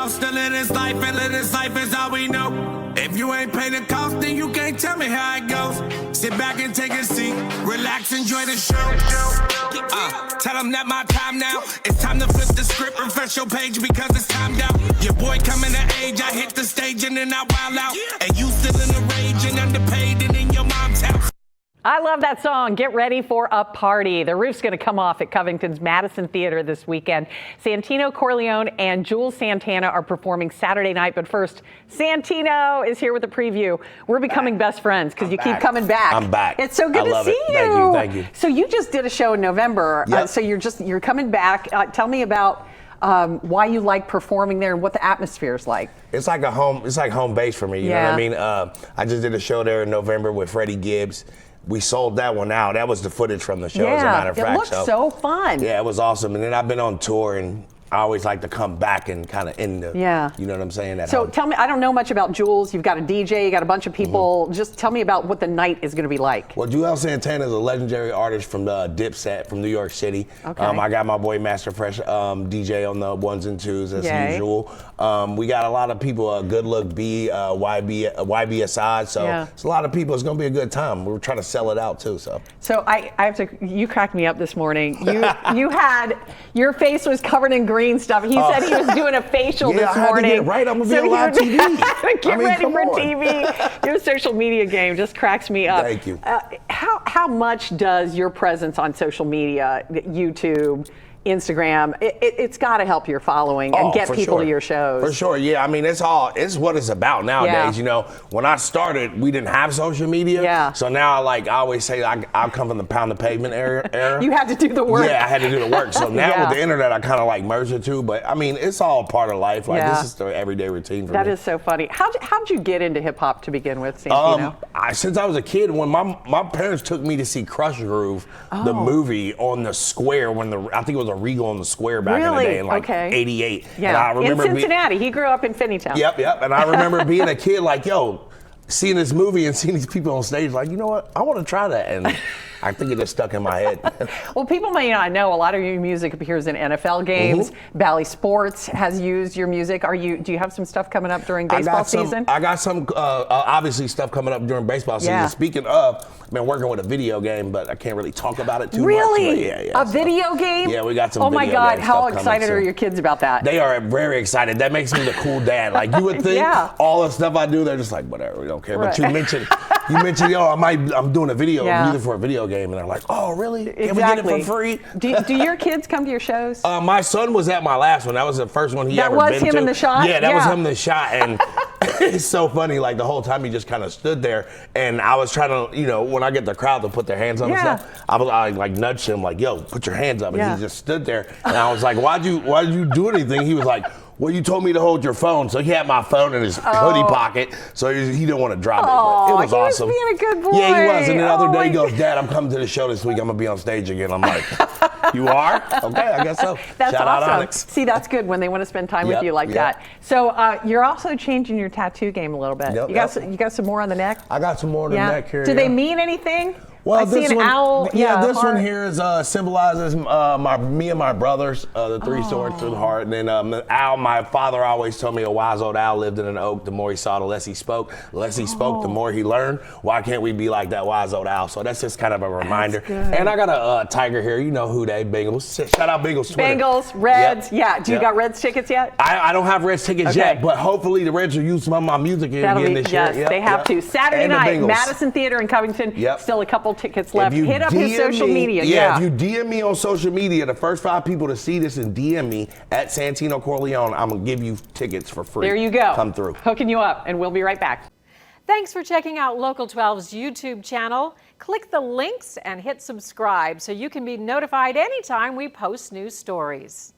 house to live this life, and live this life is all we know. If you ain't paying the cost, then you can't tell me how it goes. Sit back and take a seat, relax, enjoy the show. Tell them that my time now. It's time to flip the script, refresh your page because it's timed out. Your boy coming to age, I hit the stage and then I wild out. And you still in the rage and underpaid and in your mom's house. I love that song. Get ready for a party. The roof's going to come off at Covington's Madison Theater this weekend. Santino Corleon and Jules Santana are performing Saturday night. But first, Santino is here with a preview. We're becoming best friends because you keep coming back. I'm back. It's so good to see you. Thank you. So you just did a show in November. Yep. So you're coming back. Tell me about why you like performing there and what the atmosphere is like. It's like home base for me. You know what I mean? I just did a show there in November with Freddie Gibbs. We sold that one out. That was the footage from the show, as a matter of fact. It looked so fun. Yeah, it was awesome. And then I've been on tour, and I always like to come back and kind of end the, you know what I'm saying? So tell me, I don't know much about Jules. You've got a DJ, you got a bunch of people. Just tell me about what the night is going to be like. Well, Jules Santana is a legendary artist from the Dipset from New York City. Okay. I got my boy Master Fresh DJ on the ones and twos as usual. We got a lot of people, Good Look B, YB Assad. So it's a lot of people. It's going to be a good time. We're trying to sell it out too. So I have to, you cracked me up this morning. You had, your face was covered in green stuff. He said he was doing a facial this morning. I had to get right. I'm going to be on live TV. Get ready for TV. Your social media game just cracks me up. Thank you. How much does your presence on social media, YouTube, Instagram, it's got to help your following and get people to your shows. For sure, yeah. I mean, it's what it's about nowadays. You know, when I started, we didn't have social media. Yeah. So now, I always say, I come from the pound the pavement era. You had to do the work. Yeah, I had to do the work. So now with the internet, I kind of merge the two. But I mean, it's all part of life. This is the everyday routine for me. That is so funny. How'd you get into hip hop to begin with, Santino? Since I was a kid, when my parents took me to see Crush Groove, the movie on the square, I think it was a Regal on the Square back in the day in '88. Yeah, and I remember in Cincinnati. He grew up in Finneytown. Yep. And I remember being a kid seeing this movie and seeing these people on stage you know what? I want to try that. And I think it just stuck in my head. Well, people may not know a lot of your music appears in NFL games. Bally Sports has used your music. Do you have some stuff coming up during baseball season? I got some obviously stuff coming up during baseball season. Speaking of, I've been working with a video game, but I can't really talk about it too much. Really? A video game? Yeah, we got some. Oh my God! How excited are your kids about that? They are very excited. That makes me the cool dad. You would think all the stuff I do, they're just whatever, we don't care. Right. But you mentioned, I'm doing a video music for a video game, and they're like, oh really? Can we get it for free? Do your kids come to your shows? My son was at my last one. That was the first one he ever been to. That was him in the shot? Yeah, that was him in the shot, and it's so funny. The whole time he just kind of stood there, and I was trying to, when I get the crowd to put their hands up and stuff, I nudged him yo, put your hands up, and he just stood there, and I was like, why'd you do anything? He was like, well, you told me to hold your phone, so he had my phone in his hoodie pocket, so he didn't want to drop it. But it was awesome. He was being a good boy. Yeah, he was. And the other day he goes, Dad, I'm coming to the show this week. I'm gonna be on stage again. I'm like, you are? Okay, I guess so. That's Shout awesome. out Onyx. See, that's good when they want to spend time with you like that. So you're also changing your tattoo game a little bit. You got some more on the neck? I got some more on the neck here. Do they mean anything? Well, I see an owl. This one here is symbolizes me and my brothers, the three swords through the heart. And then the owl, my father always told me a wise old owl lived in an oak. The more he saw, the less he spoke. The less he spoke, the more he learned. Why can't we be like that wise old owl? So that's just kind of a reminder. And I got a tiger here. You know who they, Bengals. Shout out Bengals Twitter. Bengals, Reds. Yeah. Do you got Reds tickets yet? I don't have Reds tickets yet, but hopefully the Reds will use some of my music again this year. Yes, they have to. Saturday night, Madison Theater in Covington. Still a couple tickets left. Hit up his social media. If you DM me on social media, the first 5 people to see this and DM me at Santino Corleon, I'm going to give you tickets for free. There you go. Come through. Hooking you up, and we'll be right back. Thanks for checking out Local 12's YouTube channel. Click the links and hit subscribe so you can be notified anytime we post new stories.